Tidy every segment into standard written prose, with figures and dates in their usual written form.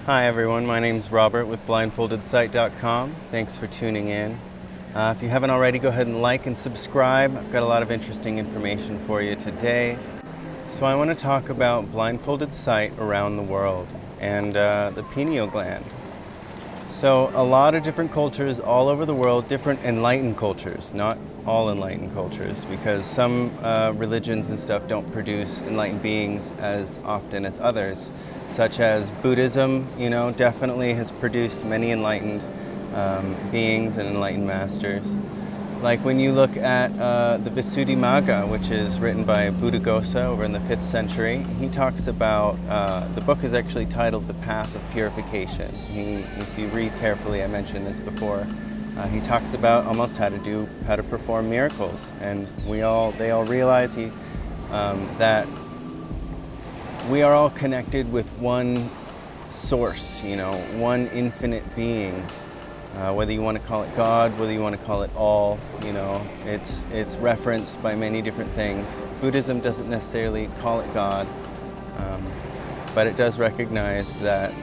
Hi everyone, my name's Robert with blindfoldedsite.com. Thanks for tuning in. If you haven't already, go ahead and like and subscribe. I've got a lot of interesting information for you today. So I want to talk about blindfolded sight around the world and the pineal gland. So a lot of different cultures all over the world, different enlightened cultures, not all enlightened cultures, because some religions and stuff don't produce enlightened beings as often as others, such as Buddhism, definitely has produced many enlightened beings and enlightened masters. Like when you look at the Visuddhimagga, which is written by Buddhaghosa over in the 5th century, he talks about, the book is actually titled The Path of Purification. If you read carefully, I mentioned this before, he talks about almost how to perform miracles. And they all realize that we are all connected with one source, one infinite being. Whether you want to call it God, whether you want to call it all, it's referenced by many different things. Buddhism doesn't necessarily call it God, but it does recognize that,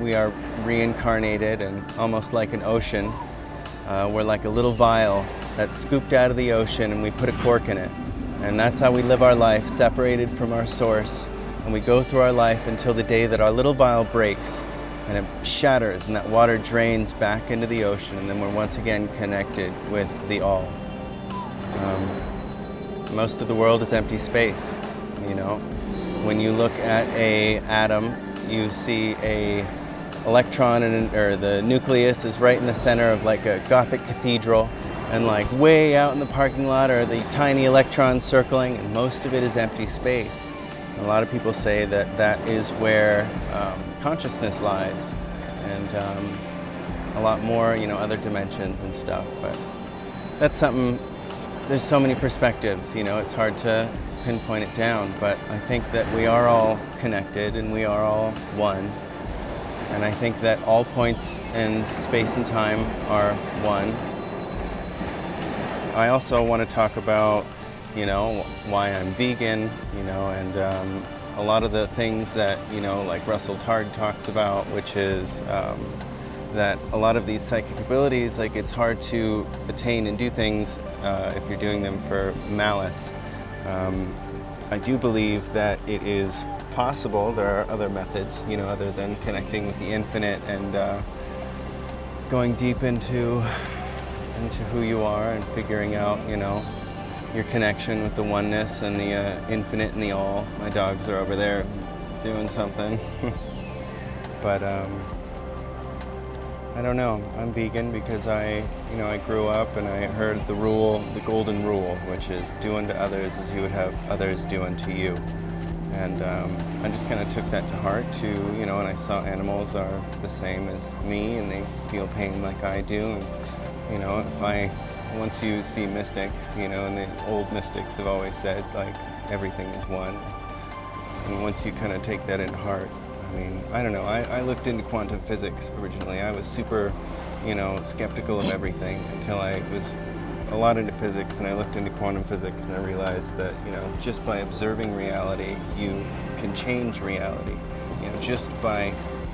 we are reincarnated and almost like an ocean. We're like a little vial that's scooped out of the ocean and we put a cork in it. And that's how we live our life, separated from our source. And we go through our life until the day that our little vial breaks and it shatters and that water drains back into the ocean, and then we're once again connected with the all. Most of the world is empty space. When you look at a atom, you see a electron or the nucleus is right in the center of like a Gothic cathedral, and like way out in the parking lot are the tiny electrons circling, and most of it is empty space. A lot of people say that is where consciousness lies, and a lot more, other dimensions and stuff. But that's something, there's so many perspectives, it's hard to pinpoint it down. But I think that we are all connected and we are all one. And I think that all points in space and time are one. I also want to talk about why I'm vegan, and a lot of the things that, like Russell Targ talks about, which is that a lot of these psychic abilities, like it's hard to attain and do things if you're doing them for malice. I do believe that it is possible. There are other methods, other than connecting with the infinite and going deep into who you are and figuring out, your connection with the oneness and the infinite and the all. My dogs are over there doing something. But I don't know. I'm vegan because I grew up and I heard the golden rule, which is do unto others as you would have others do unto you. And I just kind of took that to heart too, and I saw animals are the same as me and they feel pain like I do. And, once you see mystics, and the old mystics have always said, like, everything is one. And once you kind of take that in heart, I don't know, I looked into quantum physics originally. I was super, skeptical of everything until I was a lot into physics, and I looked into quantum physics and I realized that, just by observing reality, you can change reality. Just by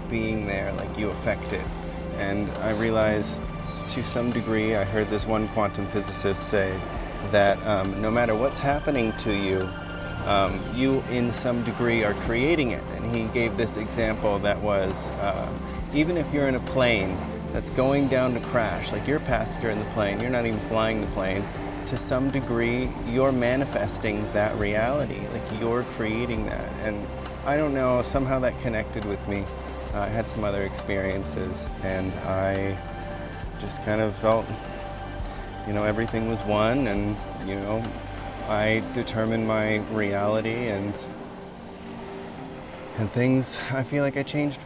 being there, like, you affect it. And I realized, to some degree, I heard this one quantum physicist say that no matter what's happening to you, you in some degree are creating it. And he gave this example that was, even if you're in a plane that's going down to crash, like you're a passenger in the plane, you're not even flying the plane, to some degree you're manifesting that reality, like you're creating that. And I don't know, somehow that connected with me. I had some other experiences and I just kind of felt, everything was one, and, I determined my reality and things. I feel like I changed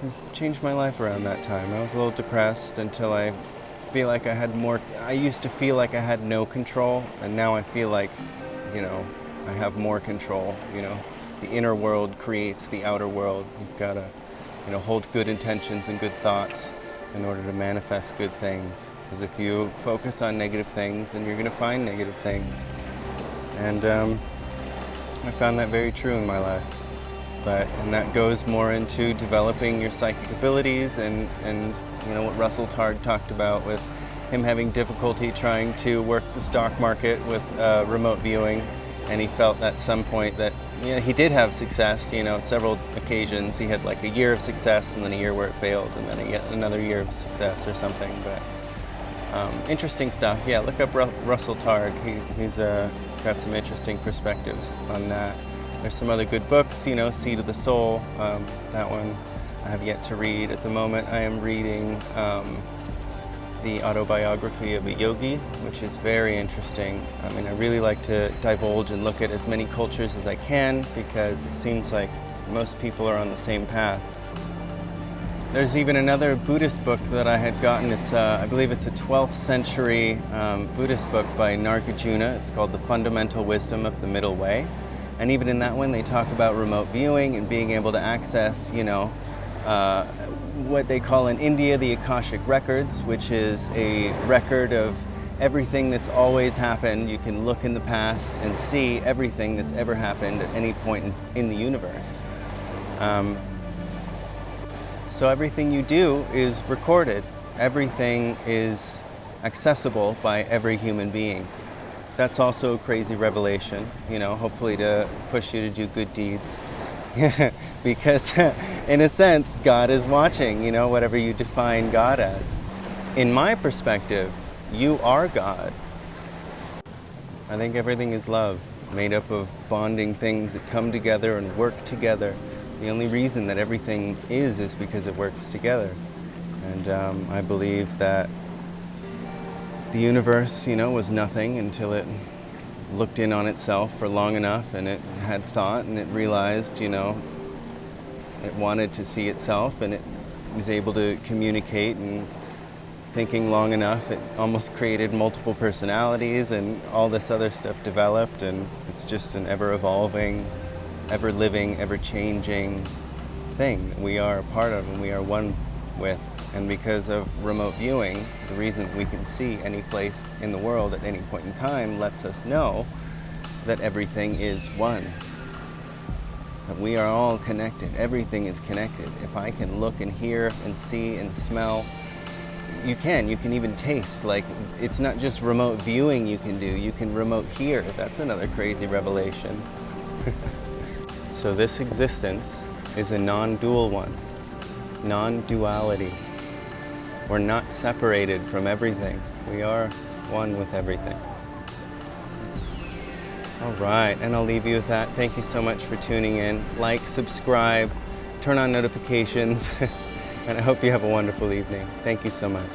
my life around that time. I was a little depressed until I feel like I had more. I used to feel like I had no control, and now I feel like, I have more control. The inner world creates the outer world. You've got to, hold good intentions and good thoughts in order to manifest good things. Because if you focus on negative things, then you're going to find negative things. And I found that very true in my life. and that goes more into developing your psychic abilities and you know what Russell Targ talked about with him having difficulty trying to work the stock market with remote viewing, and he felt at some point that he did have success, several occasions. He had like a year of success and then a year where it failed and then yet another year of success or something. But interesting stuff. Yeah, look up Russell Targ. He's got some interesting perspectives on that. There's some other good books, Seed of the Soul. That one I have yet to read. At the moment I am reading the autobiography of a yogi, which is very interesting. I mean, I really like to divulge and look at as many cultures as I can because it seems like most people are on the same path. There's even another Buddhist book that I had gotten. It's, I believe it's a 12th century Buddhist book by Nagarjuna. It's called The Fundamental Wisdom of the Middle Way. And even in that one, they talk about remote viewing and being able to access, what they call in India the Akashic Records, which is a record of everything that's always happened. You can look in the past and see everything that's ever happened at any point in the universe. So everything you do is recorded. Everything is accessible by every human being. That's also a crazy revelation, hopefully to push you to do good deeds. Because in a sense, God is watching, whatever you define God as. In my perspective, you are God. I think everything is love, made up of bonding things that come together and work together. The only reason that everything is because it works together. And I believe that the universe, was nothing until it looked in on itself for long enough and it had thought and it realized, it wanted to see itself and it was able to communicate, and thinking long enough it almost created multiple personalities and all this other stuff developed, and it's just an ever-evolving, ever-living, ever-changing thing that we are a part of and we are one with. And because of remote viewing, the reason we can see any place in the world at any point in time lets us know that everything is one. That we are all connected. Everything is connected. If I can look and hear and see and smell, you can even taste. Like, it's not just remote viewing you can do, you can remote hear. That's another crazy revelation. So this existence is a non-dual one. Non-duality. We're not separated from everything. We are one with everything. All right, and I'll leave you with that. Thank you so much for tuning in. Like, subscribe, turn on notifications, and I hope you have a wonderful evening. Thank you so much.